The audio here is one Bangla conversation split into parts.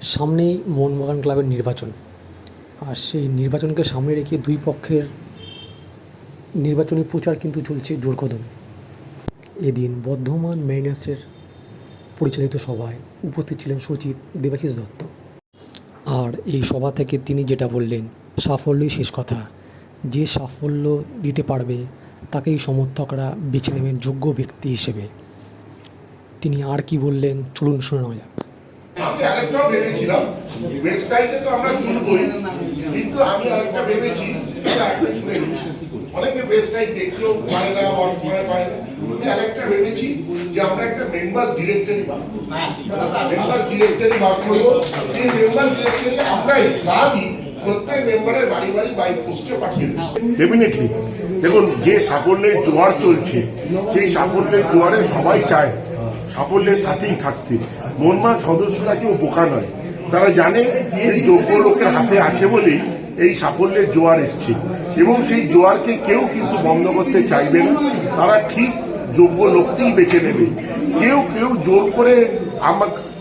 সামনেই মোহনবাগান ক্লাবের নির্বাচন, আর সেই নির্বাচনকে সামনে রেখে দুই পক্ষের নির্বাচনী প্রচার কিন্তু চলছে জোরকদমে। এদিন বর্ধমান মেরিনার্সের পরিচালিত সভায় উপস্থিত ছিলেন সচিব দেবাশিস দত্ত। আর এই সভা থেকে তিনি যেটা বললেন, সাফল্যই শেষ কথা। যে সাফল্য দিতে পারবে তাকেই সমর্থকরা বেছে নেবেন যোগ্য ব্যক্তি হিসেবে। তিনি আর কি বললেন চলুন শুনে নেওয়া যাক। আমি আরেকটাও ভেবেছিলাম, ওয়েবসাইটে তো আমরা তুলবই, কিন্তু আমি আরেকটা ভেবেছি, অনেকে ওয়েবসাইট দেখতেও পায় না, অসময় পায় না। আমি আরেকটা ভেবেছি যে আমরা একটা মেম্বার্স ডিরেক্টরি বার করবো। মেম্বার্স ডিরেক্টরি বার করবো, সেই মেম্বার্স ডিরেক্টরি আমরাই ক্লাবই প্রত্যেক মেম্বারের বাড়ি বাড়ি বাই পোস্টে পাঠিয়ে দেবো। ডেফিনেটলি দেখুন, যে সাফল্যের জোয়ার চলছে সেই সাফল্যের জোয়ারে সবাই চায় সাফল্যের সাথেই থাকতে। মোহনবাগান সদস্যরা কেউ বোকা নয়, তারা জানে যে যোগ্য লোকের হাতে আছে বলেই এই সাফল্যের জোয়ার এসছে, এবং সেই জোয়ারকে কেউ কিন্তু বন্ধ করতে চাইবে না। তারা ঠিক যোগ্য লোককেই বেছে নেবে। কেউ কেউ জোর করে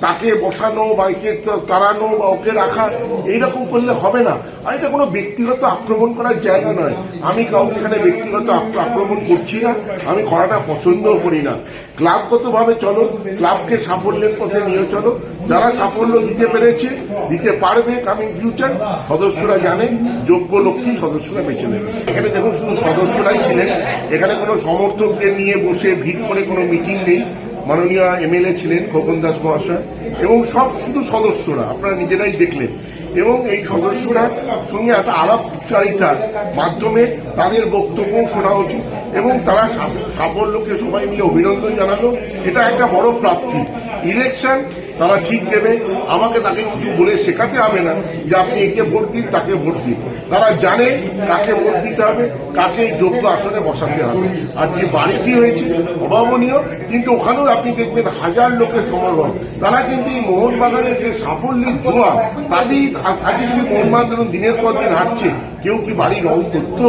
তাকে বসানো বা একে তাড়ানো বা ওকে রাখা এইরকম করলে হবে না। আর এটা কোনো ব্যক্তিগত আক্রমণ করার জায়গা নয়। আমি কাউকে এখানে ব্যক্তিগত আক্রমণ করছি না, আমি করাটা পছন্দও করি না। ক্লাবগতভাবে চলো, ক্লাবকে সাফল্যের পথে নিয়ে চলো। যারা সাফল্য দিতে পেরেছে, দিতে পারবে কামিং ফিউচার, সদস্যরা জানেন যোগ্য লোককেই সদস্যরা বেছে নেবে। এখানে দেখুন শুধু সদস্যরাই ছিলেন, এখানে কোনো সমর্থকদের নিয়ে বসে ভিড় করে কোনো মিটিং নেই। মাননীয় এমএলএ ছিলেন খোকন দাস মহাশয়, এবং সব শুধু সদস্যরা, আপনারা নিজেরাই দেখলেন। এবং এই সদস্যরা সঙ্গে একটা আলাপচারিতার মাধ্যমে তাদের বক্তব্য শোনা উচিত, এবং তারা সাফল্যকে সবাই মিলে অভিনন্দন জানালো। এটা একটা বড় প্রাপ্তি। ইলেকশন তারা ঠিক দেবে, আমাকে তাকে কিছু বলে শেখাতে হবে না যে আপনি একে ভোট দিন, তাকে ভোট দিন। তারা জানে কাকে ভোট দিতে হবে, কাকে যোগ্য আসনে বসাতে হবে। আর যে বাড়িটি হয়েছে অভাবনীয়, কিন্তু ওখানেও আপনি দেখবেন হাজার লোকের সমাগম। তারা কিন্তু এই মোহনবাগানের যে সাফল্যের জোয়ার, তাতেই আজকে যদি মোহনবাগান ধরুন দিনের পর দিন হাঁটছে, কেউ কি বাড়ি রং করতো?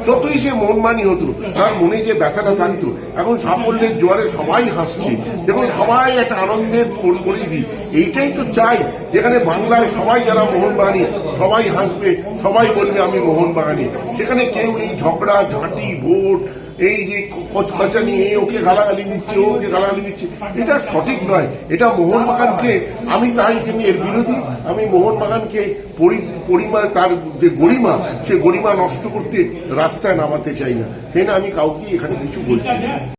যতই সে মনমানি হতো, তার মনে যে ব্যথাটা থাকতো, এখন সাফল্যের জোয়ারে সবাই হাসছে। দেখুন, সবাই একটা আনন্দের পরিধি। এইটাই তো চাই, যেখানে বাংলায় সবাই যারা মোহনবাগানী সবাই হাসবে, সবাই বলবে আমি মোহনবাগানী। সেখানে কেউ এই ঝগড়া ঝাঁটি ভোট, এই যে কচকচানি, ওকে গালাগালি দিচ্ছে, ওকে গালাগালি দিচ্ছে, এটা সঠিক নয়। এটা মোহনবাগানকে, আমি তাই এর বিরোধী। আমি মোহনবাগানকে পরিমা, তার যে গরিমা, সে গরিমা নষ্ট করতে রাস্তায় নামাতে চাই না। সেই না আমি কাউকে এখানে কিছু বলছি না।